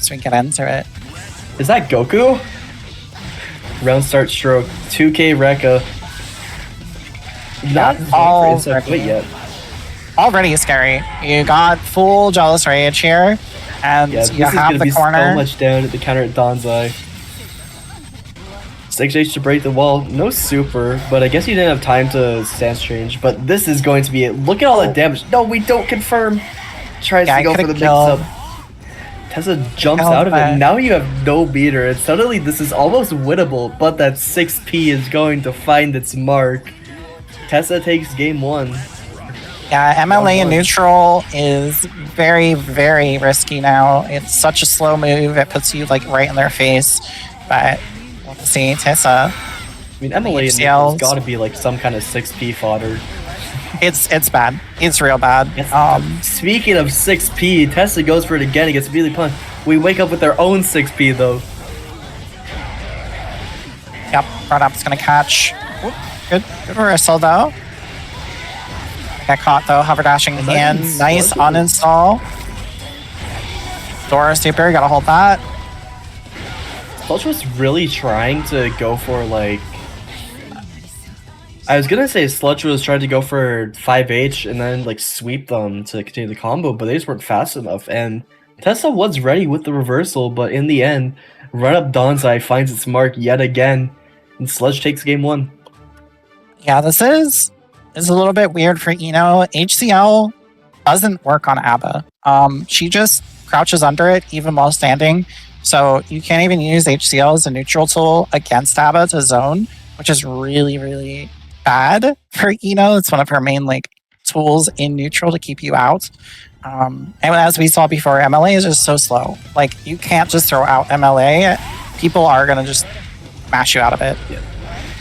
once we get into it. Is that Goku? Round start stroke. 2K Rekka. Not all quite yet. Already scary. You got full Jealous Rage here, and yeah, you have the corner. So much down at the counter at Danzai. 6H to break the wall. No super, but I guess you didn't have time to stance change. But this is going to be it. Look at all the damage. No, we don't confirm. Tries to go for the mix-up. Tessa jumps out of it. Now you have no beater, and suddenly this is almost winnable, but that 6P is going to find its mark. Tessa takes game 1. Yeah, MLA in neutral is very, very risky now. It's such a slow move. It puts you like right in their face. But we'll see Tessa. I mean, MLA in neutral has got to be like some kind of 6P fodder. It's bad. It's real bad. Speaking of 6P, Tessa goes for it again. It gets really punched. We wake up with their own 6P though. Yep, front up's gonna catch. Oop, good reversal though. Got caught though, hover dashing in. Nice uninstall. Dora super, gotta hold that. Sludge was really trying to go for like... I was gonna say Sludge was trying to go for 5H and then like sweep them to continue the combo, but they just weren't fast enough. And Tessa was ready with the reversal, but in the end, Run Up Danzai finds its mark yet again, and Sludge takes game 1. Yeah, this is a little bit weird for Eno. HCL doesn't work on ABBA. She just crouches under it even while standing, so you can't even use HCL as a neutral tool against ABBA to zone, which is really, really bad for Eno. It's one of her main like tools in neutral to keep you out. And as we saw before, MLA is just so slow. Like, you can't just throw out MLA. People are gonna just mash you out of it. Yeah.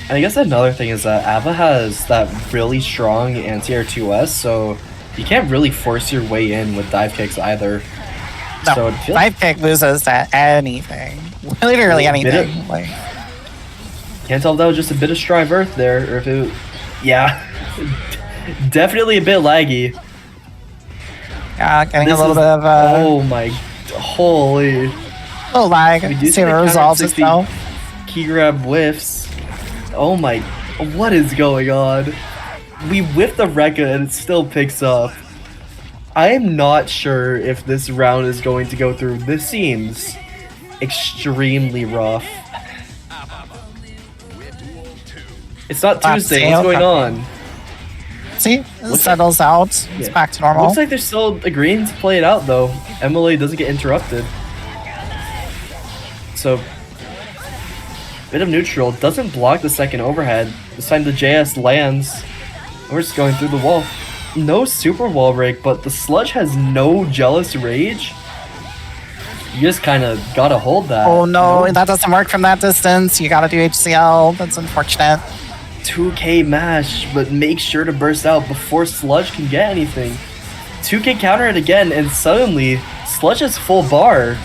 And I guess another thing is that ABBA has that really strong anti-air 2S, so you can't really force your way in with dive kicks either. No, so dive kick loses to anything. Literally anything. Like, can't tell if that was just a bit of Strive Earth there, or if it... Yeah. Definitely a bit laggy. Yeah, getting a little bit of... Oh my... Holy... A little lag. See if it resolves itself. Key grab whiffs. Oh my... What is going on? We whiff the Rekka and it still picks up. I am not sure if this round is going to go through. This seems extremely rough. It's not Tuesday. What's going on? See, it settles out. It's back to normal. Looks like they're still agreeing to play it out though. MLA doesn't get interrupted. So, bit of neutral. Doesn't block the second overhead. This time the JS lands. We're just going through the wall. No super wall break, but the Sludge has no Jealous Rage. You just kind of gotta hold that. Oh no, that doesn't work from that distance. You gotta do HCL. That's unfortunate. 2K mash, but make sure to burst out before Sludge can get anything. 2K counter it again, and suddenly Sludge has full bar.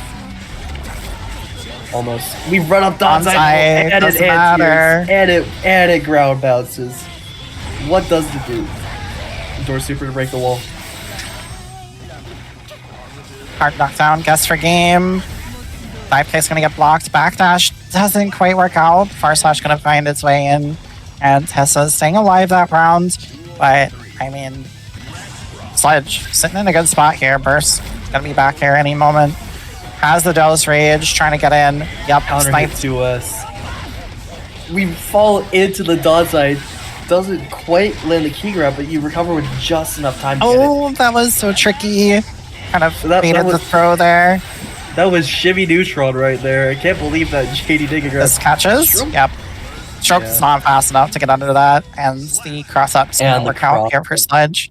Almost. We run up Danzai, and it answers, and it ground bounces. What does it do? Door super to break the wall. Hard knockdown, guess for game. 5K's gonna get blocked. Backdash doesn't quite work out. Far slash gonna find its way in. And Tessa's staying alive that round. But, I mean, Sludge sitting in a good spot here. Burst gonna be back here any moment. Has the Jealous Rage, trying to get in. Yep, counter hit to us. We fall into the Danzai. Doesn't quite land the key grab, but you recover with just enough time to get it. That was so tricky. Kind of baited the throw there. That was shimmy neutron right there. I can't believe that JD didn't grab. This catches. Yep. Stroke's not fast enough to get under that, and the cross-ups don't work out here for Sludge.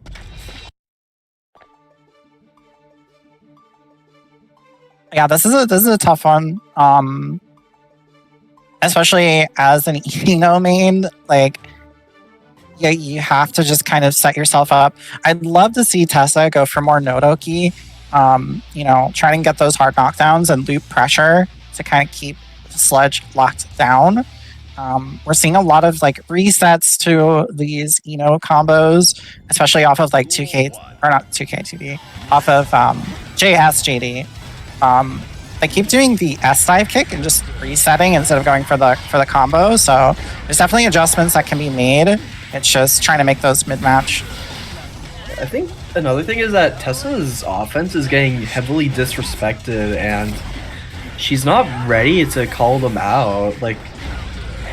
Yeah, this is a tough one. Especially as an Eno main, like, yeah, you have to just kind of set yourself up. I'd love to see Tessa go for more Nodoki, you know, trying to get those hard knockdowns and loop pressure to kind of keep Sludge locked down. We're seeing a lot of like resets to these Eno combos, especially off of like 2K, or not 2K2D, off of JSJD. they keep doing the S dive kick and just resetting instead of going for the combo. So there's definitely adjustments that can be made. It's just trying to make those mid match. I think another thing is that Tessa's offense is getting heavily disrespected, and she's not ready to call them out. Like,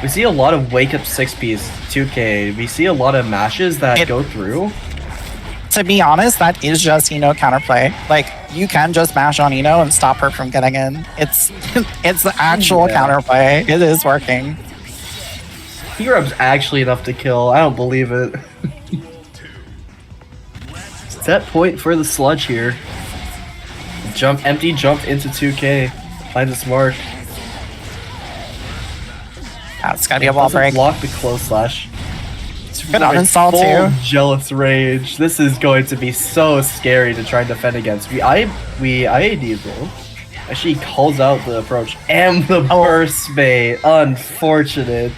we see a lot of wake up 6-piece 2K. We see a lot of mashes that go through. To be honest, that is just Ino counterplay. Like, you can just mash on Ino and stop her from getting in. It's the actual counterplay. It is working. P-Rub's actually enough to kill. I don't believe it. Set point for the sludge here. Empty jump into 2K. Finds its mark. That's gotta be a wall break. Block the close slash. Good uninstall too. Jealous rage. This is going to be so scary to try and defend against. We IAD though. Actually calls out the approach and the burst bait. Unfortunate.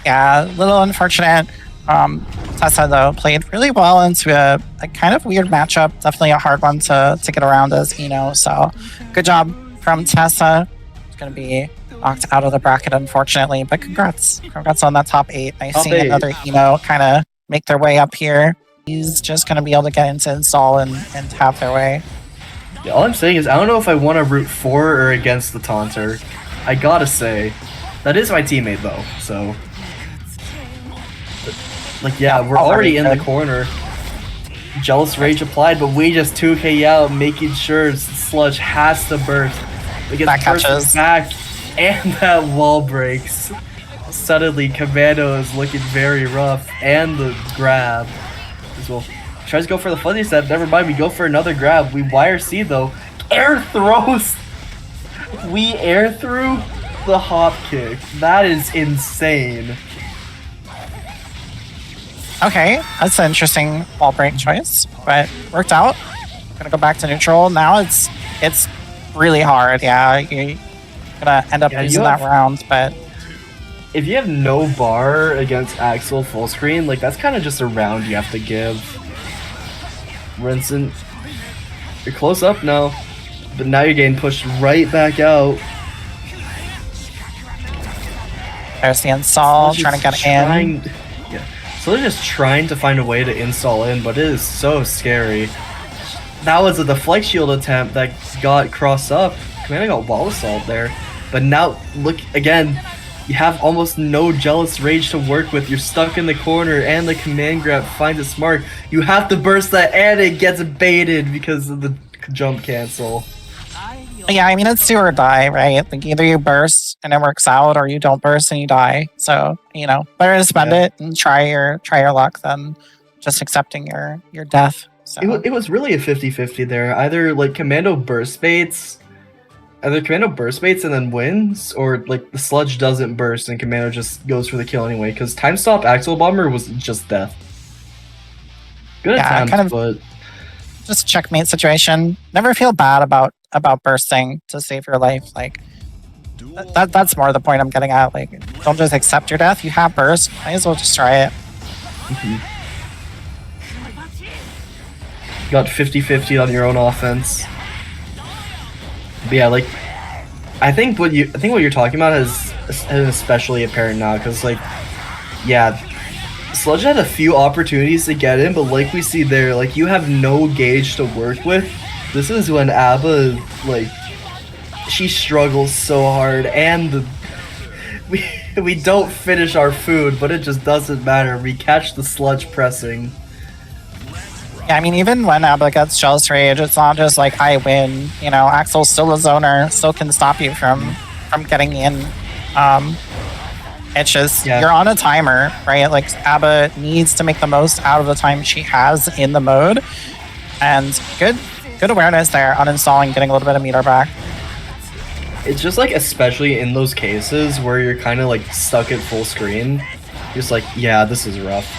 Yeah, a little unfortunate. Tessa though played really well into a kind of weird matchup. Definitely a hard one to get around as Ino. So good job from Tessa. It's gonna be knocked out of the bracket, unfortunately, but congrats on that top 8. Nice seeing another Ino kind of make their way up here. He's just going to be able to get into install and have their way. Yeah, all I'm saying is I don't know if I want to root for or against the taunter. I gotta say, that is my teammate though, so. Like, yeah, we're already in the corner. Jealous rage applied, but we just 2K out, making sure Sludge has to burst. That catches. Back. And that wall breaks. Suddenly, Commando is looking very rough. And the grab as well. Tries to go for the fuzzy step. Never mind, we go for another grab. We wire C though. Air throws. We air through the hop kick. That is insane. Okay, that's an interesting wall break choice, but worked out. Gonna go back to neutral. Now it's really hard. Yeah, you're gonna end up losing that round, but if you have no bar against Axel full screen, like that's kind of just a round you have to give. Rinsen, you're close up now, but now you're getting pushed right back out. There's the install, trying to get in. Yeah, so they're just trying to find a way to install in, but it is so scary. That was a deflect shield attempt that got crossed up. Commando got wall assault there. But now, look, again, you have almost no Jealous Rage to work with. You're stuck in the corner, and the command grab finds its mark. You have to burst that, and it gets baited because of the jump cancel. Yeah, I mean, it's do or die, right? Like, either you burst and it works out, or you don't burst and you die. So, you know, better to spend it and try your luck than just accepting your death. So. It was really a 50-50 there. Either, like, Commando burst baits... Either Commando burst baits and then wins, or like the sludge doesn't burst and Commando just goes for the kill anyway. Because time stop Axel Bomber was just death. Good attempt, but just checkmate situation. Never feel bad about bursting to save your life. Like that's more the point I'm getting at. Like, don't just accept your death. You have burst. Might as well just try it. Got 50-50 on your own offense. But yeah, like I think what you're talking about is especially apparent now, because like, yeah, Sludge had a few opportunities to get in, but like we see there, like you have no gauge to work with. This is when Abba, like, she struggles so hard, and we don't finish our food, but it just doesn't matter. We catch the Sludge pressing. Yeah, I mean, even when Abba gets Jealous Rage, it's not just like I win. You know, Axel's still a zoner, still can stop you from getting in. It's just you're on a timer, right? Like Abba needs to make the most out of the time she has in the mode, and good awareness there, uninstalling, getting a little bit of meter back. It's just like, especially in those cases where you're kind of like stuck at full screen, you're just like, yeah, this is rough.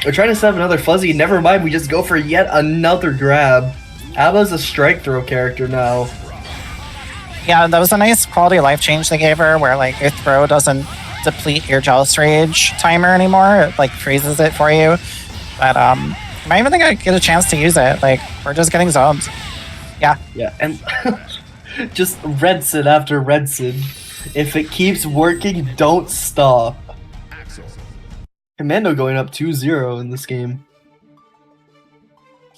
We're trying to set up another fuzzy. Never mind, we just go for yet another grab. Abba's a strike throw character now. Yeah, that was a nice quality of life change they gave her, where like your throw doesn't deplete your Jealous Rage timer anymore. It like freezes it for you. But I don't even think I get a chance to use it. Like, we're just getting zoned. Yeah. Yeah, and just Redson after Redson. If it keeps working, don't stop. Commando going up 2-0 in this game.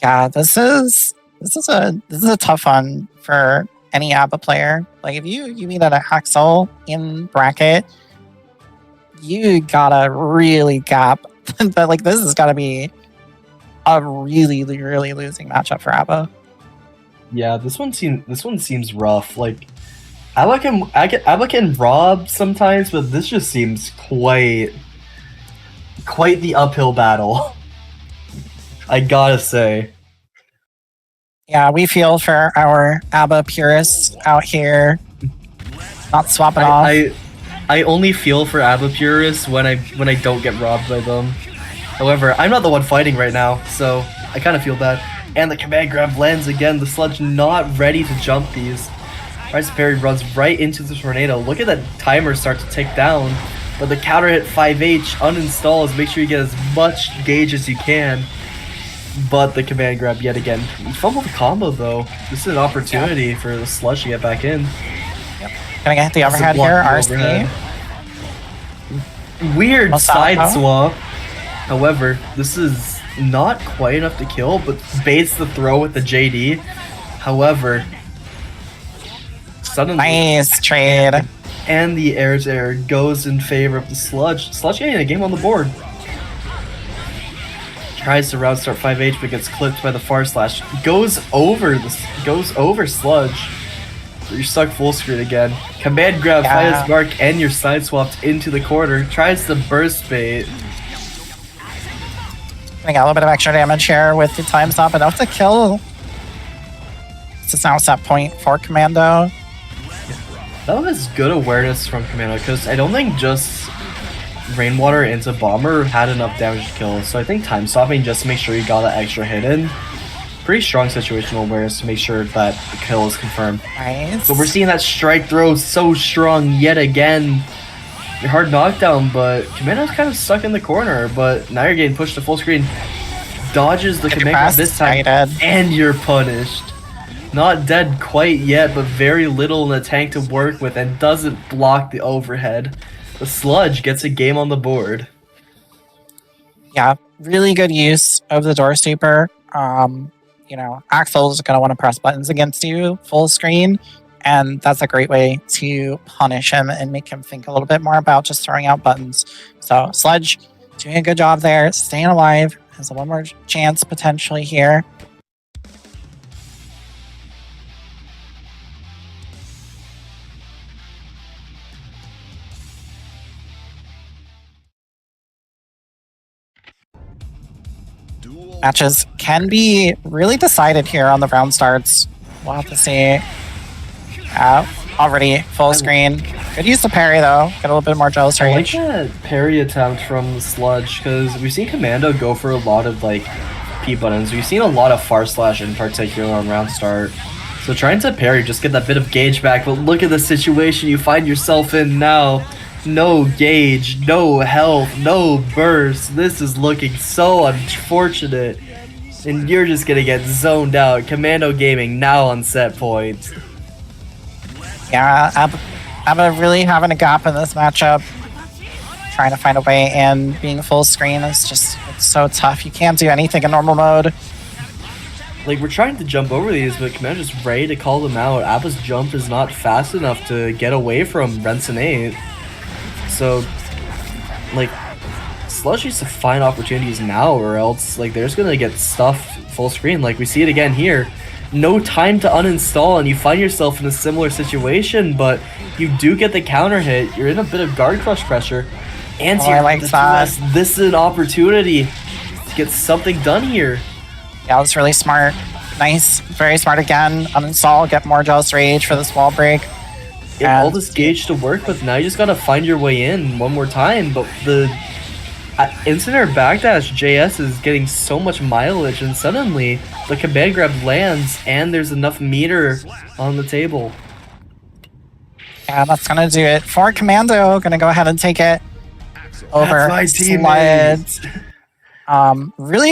Yeah, this is a tough one for any ABBA player. Like if you meet at an Axel in bracket, you gotta really gap. But like this has gotta be a really losing matchup for ABBA. Yeah, this one seems rough. Like ABBA can rob sometimes, but this just seems quite the uphill battle. I gotta say. Yeah, we feel for our ABBA purists out here, not swapping off. I only feel for ABBA purists when I don't get robbed by them. However, I'm not the one fighting right now, so I kind of feel bad. And the command grab lands again. The Sludge not ready to jump these. Tries to parry, runs right into the tornado. Look at that timer start to tick down. But the counter hit 5H uninstalls. Make sure you get as much gauge as you can. But the command grab yet again. He fumbled the combo though. This is an opportunity for the Sludge to get back in. Yep. Gonna get the overhead here, RC. Weird side swap. However, this is not quite enough to kill, but baits the throw with the JD. However, suddenly... Nice trade. And the air goes in favor of the Sludge. Sludge getting a game on the board. Tries to round start 5H, but gets clipped by the far slash. Goes over Sludge. You're stuck full screen again. Command grab, fight his mark, and you're side swapped into the corner. Tries to burst bait. I got a little bit of extra damage here with the time stop, enough to kill. This is now set point for Commando. That was good awareness from Commando, because I don't think just Rainwater into Bomber had enough damage to kill, so I think time stopping just to make sure you got that extra hit in. Pretty strong situational awareness to make sure that the kill is confirmed. Nice. But we're seeing that strike throw so strong yet again. Your hard knockdown, but Commando's kind of stuck in the corner, but now you're getting pushed to full screen. Dodges the command grab this time, and you're punished. Not dead quite yet, but very little in the tank to work with and doesn't block the overhead. The Sludge gets a game on the board. Yeah, really good use of the door sweeper. You know, Axel's going to want to press buttons against you full screen, and that's a great way to punish him and make him think a little bit more about just throwing out buttons. So Sludge doing a good job there, staying alive, has one more chance potentially here. Matches can be really decided here on the round starts. We'll have to see. Already full screen. Good use of parry though. Get a little bit more jealous range. I like that parry attempt from the Sludge, because we've seen Commando go for a lot of like P buttons. We've seen a lot of far slash in particular on round start. So trying to parry, just get that bit of gauge back. But look at the situation you find yourself in now. No gauge, no health, no burst. This is looking so unfortunate. And you're just gonna get zoned out. Commando Gaming now on set point. Yeah, ABBA really having a gap in this matchup. Trying to find a way in. Being full screen is just it's so tough. You can't do anything in normal mode. Like, we're trying to jump over these, but Commando's just ready to call them out. ABBA's jump is not fast enough to get away from Renson 8. So, like, Sludge needs to find opportunities now, or else, like, they're just gonna get stuffed full screen. Like, we see it again here. No time to uninstall, and you find yourself in a similar situation, but you do get the counter hit. You're in a bit of guard crush pressure. And I like that. This is an opportunity to get something done here. Yeah, that's really smart. Nice, very smart again. Uninstall, get more jealous rage for this wall break. You have all this gauge to work with. Now you just gotta find your way in one more time. But the instant backdash JS is getting so much mileage, and suddenly the command grab lands, and there's enough meter on the table. Yeah, that's gonna do it for Commando. Gonna go ahead and take it over That's my teammate. Really